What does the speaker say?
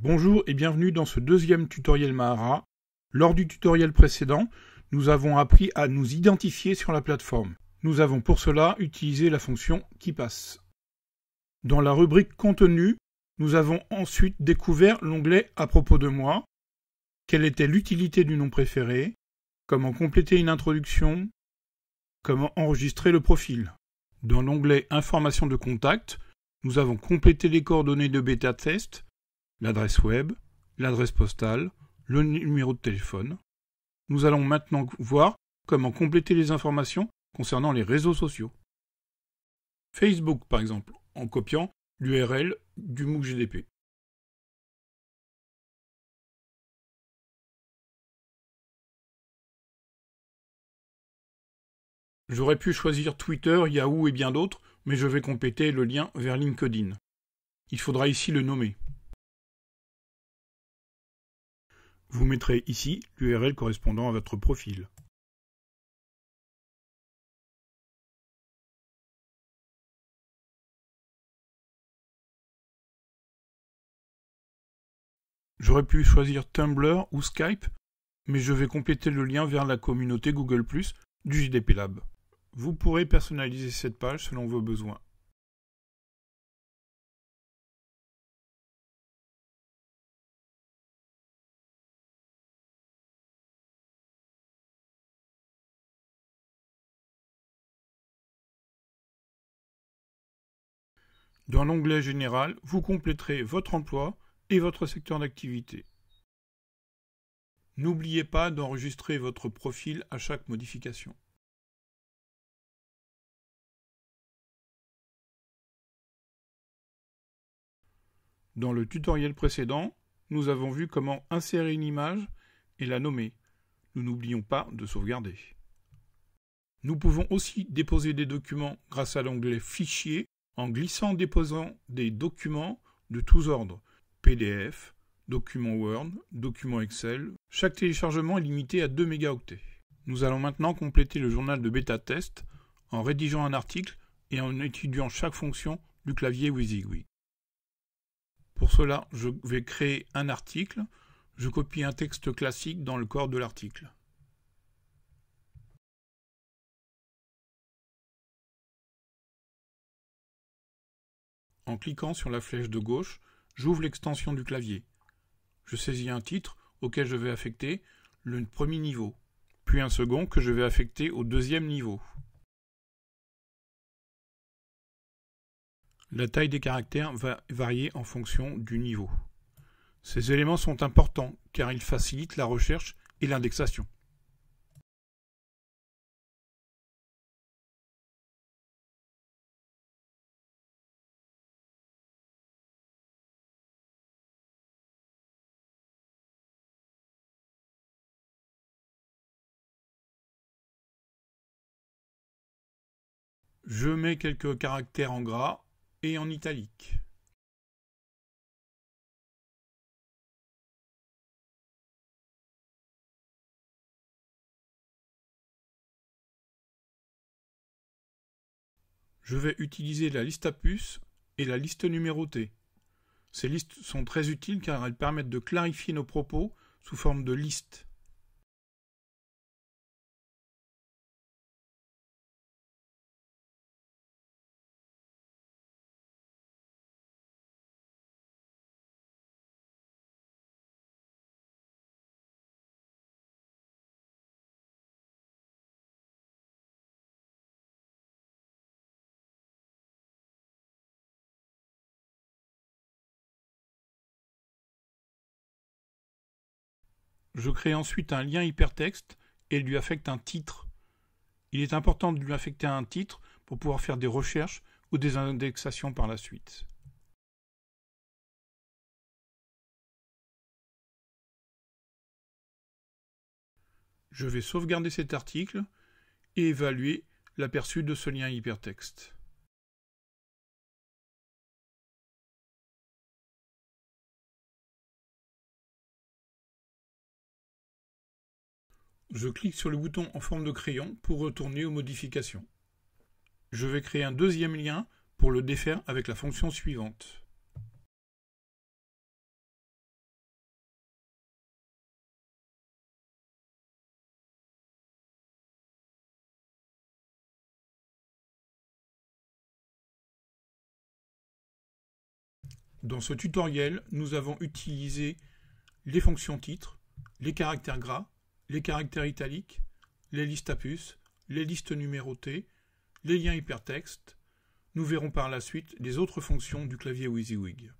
Bonjour et bienvenue dans ce deuxième tutoriel Mahara. Lors du tutoriel précédent, nous avons appris à nous identifier sur la plateforme. Nous avons pour cela utilisé la fonction qui passe. Dans la rubrique Contenu, nous avons ensuite découvert l'onglet À propos de moi, quelle était l'utilité du nom préféré, comment compléter une introduction, comment enregistrer le profil. Dans l'onglet Informations de contact, nous avons complété les coordonnées de bêta-test, l'adresse web, l'adresse postale, le numéro de téléphone. Nous allons maintenant voir comment compléter les informations concernant les réseaux sociaux. Facebook, par exemple, en copiant l'URL du MOOC GDP. J'aurais pu choisir Twitter, Yahoo et bien d'autres, mais je vais compléter le lien vers LinkedIn. Il faudra ici le nommer. Vous mettrez ici l'URL correspondant à votre profil. J'aurais pu choisir Tumblr ou Skype, mais je vais compléter le lien vers la communauté Google+, du GDP Lab. Vous pourrez personnaliser cette page selon vos besoins. Dans l'onglet Général, vous compléterez votre emploi et votre secteur d'activité. N'oubliez pas d'enregistrer votre profil à chaque modification. Dans le tutoriel précédent, nous avons vu comment insérer une image et la nommer. Nous n'oublions pas de sauvegarder. Nous pouvons aussi déposer des documents grâce à l'onglet Fichier en glissant en déposant des documents de tous ordres, PDF, documents Word, documents Excel. Chaque téléchargement est limité à 2 mégaoctets. Nous allons maintenant compléter le journal de bêta-test en rédigeant un article et en étudiant chaque fonction du clavier WYSIWYG. Pour cela, je vais créer un article. Je copie un texte classique dans le corps de l'article. En cliquant sur la flèche de gauche, j'ouvre l'extension du clavier. Je saisis un titre auquel je vais affecter le premier niveau, puis un second que je vais affecter au deuxième niveau. La taille des caractères va varier en fonction du niveau. Ces éléments sont importants car ils facilitent la recherche et l'indexation. Je mets quelques caractères en gras et en italique. Je vais utiliser la liste à puces et la liste numérotée. Ces listes sont très utiles car elles permettent de clarifier nos propos sous forme de listes. Je crée ensuite un lien hypertexte et lui affecte un titre. Il est important de lui affecter un titre pour pouvoir faire des recherches ou des indexations par la suite. Je vais sauvegarder cet article et évaluer l'aperçu de ce lien hypertexte. Je clique sur le bouton en forme de crayon pour retourner aux modifications. Je vais créer un deuxième lien pour le défaire avec la fonction suivante. Dans ce tutoriel, nous avons utilisé les fonctions titres, les caractères gras, les caractères italiques, les listes à puces, les listes numérotées, les liens hypertextes. Nous verrons par la suite les autres fonctions du clavier WYSIWYG.